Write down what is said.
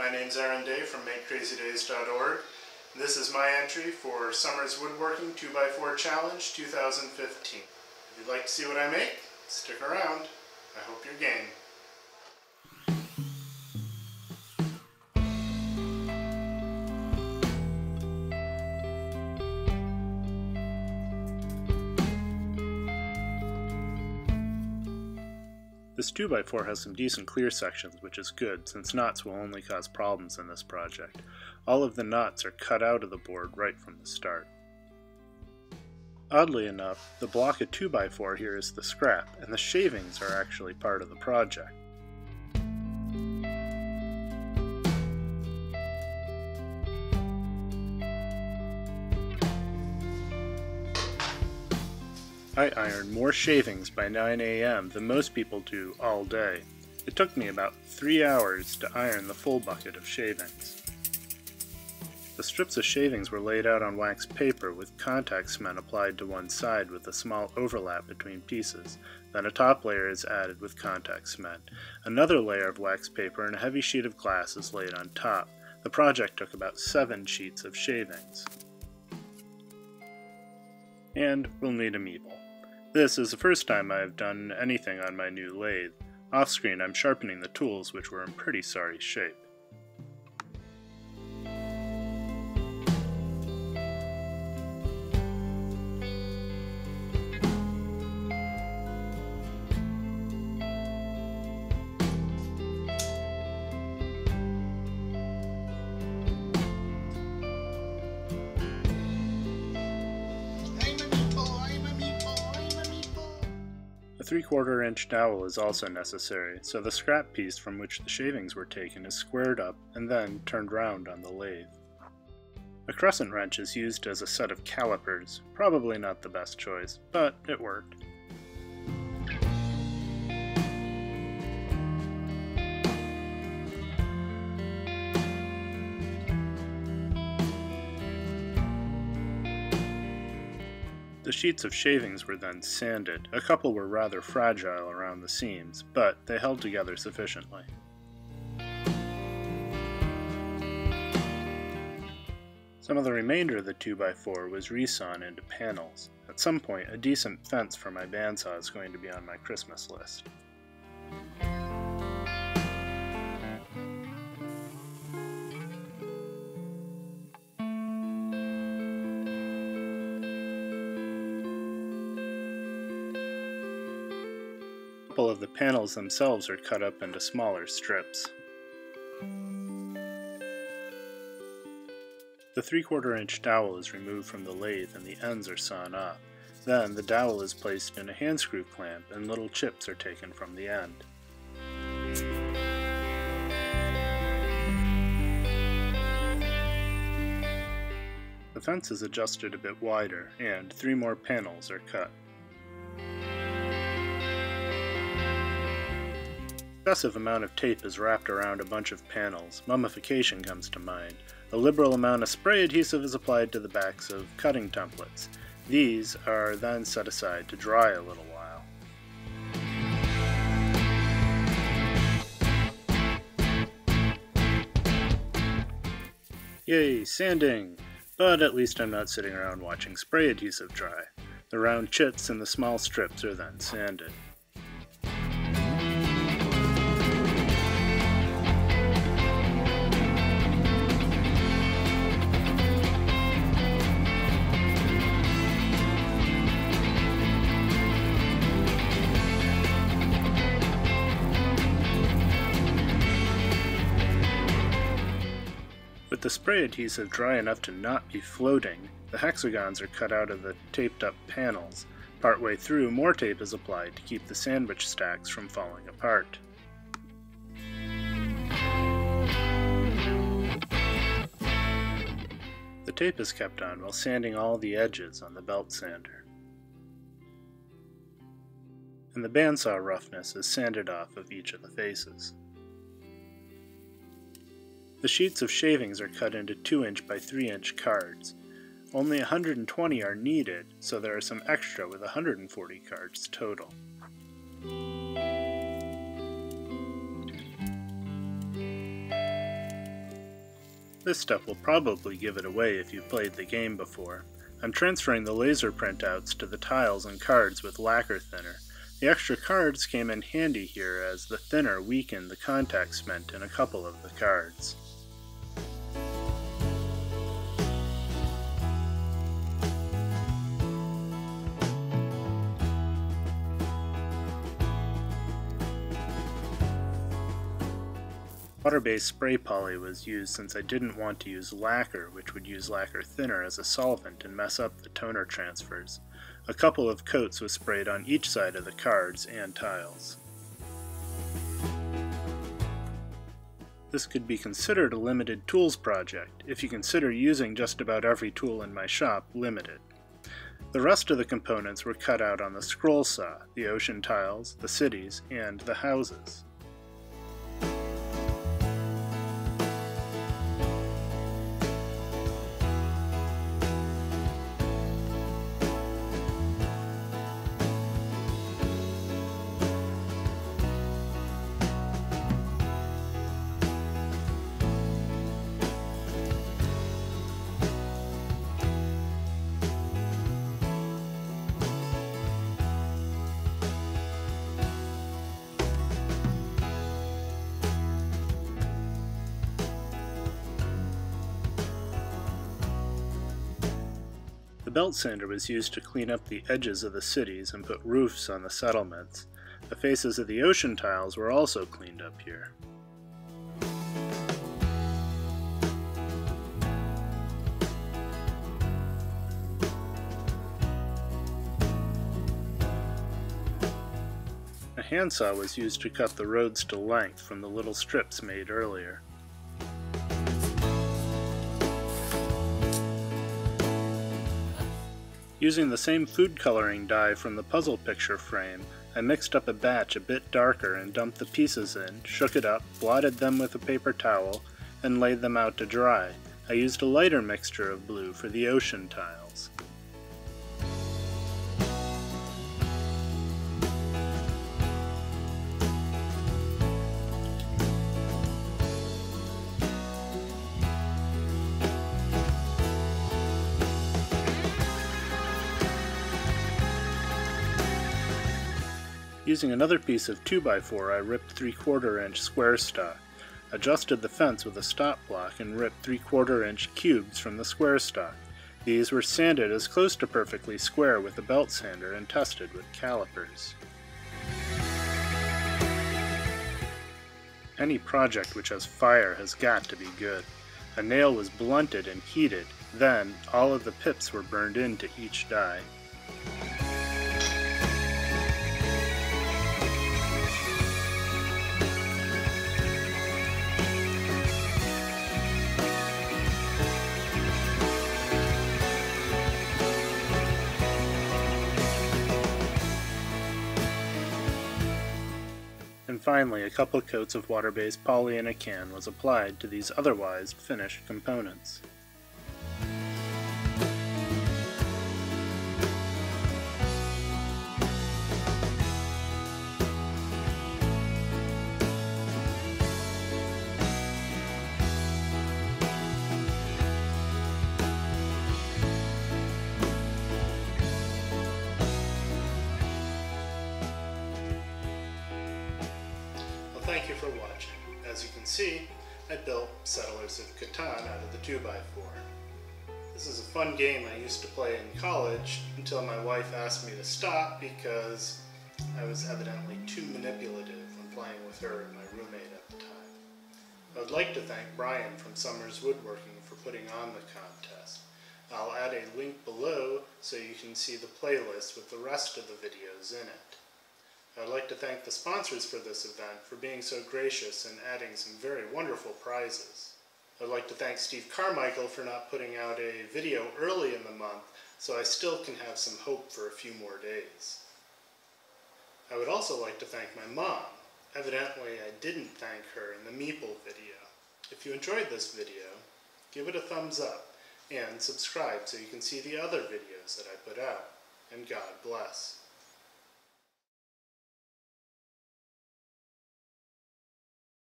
My name's Aaron Day from MakeCrazyDays.org. This is my entry for Summer's Woodworking 2x4 Challenge 2015. If you'd like to see what I make, stick around. I hope you're game. This 2x4 has some decent clear sections, which is good, since knots will only cause problems in this project. All of the knots are cut out of the board right from the start. Oddly enough, the block of 2x4 here is the scrap, and the shavings are actually part of the project. I ironed more shavings by 9 a.m. than most people do all day. It took me about 3 hours to iron the full bucket of shavings. The strips of shavings were laid out on wax paper with contact cement applied to one side with a small overlap between pieces. Then a top layer is added with contact cement. Another layer of wax paper and a heavy sheet of glass is laid on top. The project took about 7 sheets of shavings. And we'll need a meeple. This is the first time I have done anything on my new lathe. Off-screen I'm sharpening the tools, which were in pretty sorry shape. A 3/4 inch dowel is also necessary, so the scrap piece from which the shavings were taken is squared up and then turned round on the lathe. A crescent wrench is used as a set of calipers, probably not the best choice, but it worked. The sheets of shavings were then sanded. A couple were rather fragile around the seams, but they held together sufficiently. Some of the remainder of the 2x4 was resawn into panels. At some point, a decent fence for my bandsaw is going to be on my Christmas list. A couple of the panels themselves are cut up into smaller strips. The 3/4 inch dowel is removed from the lathe and the ends are sawn off. Then the dowel is placed in a hand screw clamp and little chips are taken from the end. The fence is adjusted a bit wider and 3 more panels are cut. Excessive amount of tape is wrapped around a bunch of panels. Mummification comes to mind. A liberal amount of spray adhesive is applied to the backs of cutting templates. These are then set aside to dry a little while. Yay, sanding! But at least I'm not sitting around watching spray adhesive dry. The round chits and the small strips are then sanded. With the spray adhesive dry enough to not be floating, the hexagons are cut out of the taped up panels. Partway through, more tape is applied to keep the sandwich stacks from falling apart. The tape is kept on while sanding all the edges on the belt sander. And the bandsaw roughness is sanded off of each of the faces. The sheets of shavings are cut into 2-inch by 3-inch cards. Only 120 are needed, so there are some extra with 140 cards total. This step will probably give it away if you've played the game before. I'm transferring the laser printouts to the tiles and cards with lacquer thinner. The extra cards came in handy here as the thinner weakened the contact cement in a couple of the cards. Water-based spray poly was used since I didn't want to use lacquer, which would use lacquer thinner as a solvent and mess up the toner transfers. A couple of coats was sprayed on each side of the cards and tiles. This could be considered a limited tools project, if you consider using just about every tool in my shop limited. The rest of the components were cut out on the scroll saw, the ocean tiles, the cities, and the houses. The belt sander was used to clean up the edges of the cities and put roofs on the settlements. The faces of the ocean tiles were also cleaned up here. A handsaw was used to cut the roads to length from the little strips made earlier. Using the same food coloring dye from the puzzle picture frame, I mixed up a batch a bit darker and dumped the pieces in, shook it up, blotted them with a paper towel, and laid them out to dry. I used a lighter mixture of blue for the ocean tiles. Using another piece of 2x4, I ripped 3/4 inch square stock, adjusted the fence with a stop block, and ripped 3/4 inch cubes from the square stock. These were sanded as close to perfectly square with a belt sander and tested with calipers. Any project which has fire has got to be good. A nail was blunted and heated, then all of the pips were burned into each die. And finally, a couple coats of water-based poly in a can was applied to these otherwise finished components. Thank you for watching. As you can see, I built Settlers of Catan out of the 2x4. This is a fun game I used to play in college until my wife asked me to stop because I was evidently too manipulative when playing with her and my roommate at the time. I would like to thank Brian from Summers Woodworking for putting on the contest. I'll add a link below so you can see the playlist with the rest of the videos in it. I'd like to thank the sponsors for this event for being so gracious and adding some very wonderful prizes. I'd like to thank Steve Carmichael for not putting out a video early in the month, so I still can have some hope for a few more days. I would also like to thank my mom. Evidently, I didn't thank her in the Meeple video. If you enjoyed this video, give it a thumbs up and subscribe so you can see the other videos that I put out. And God bless.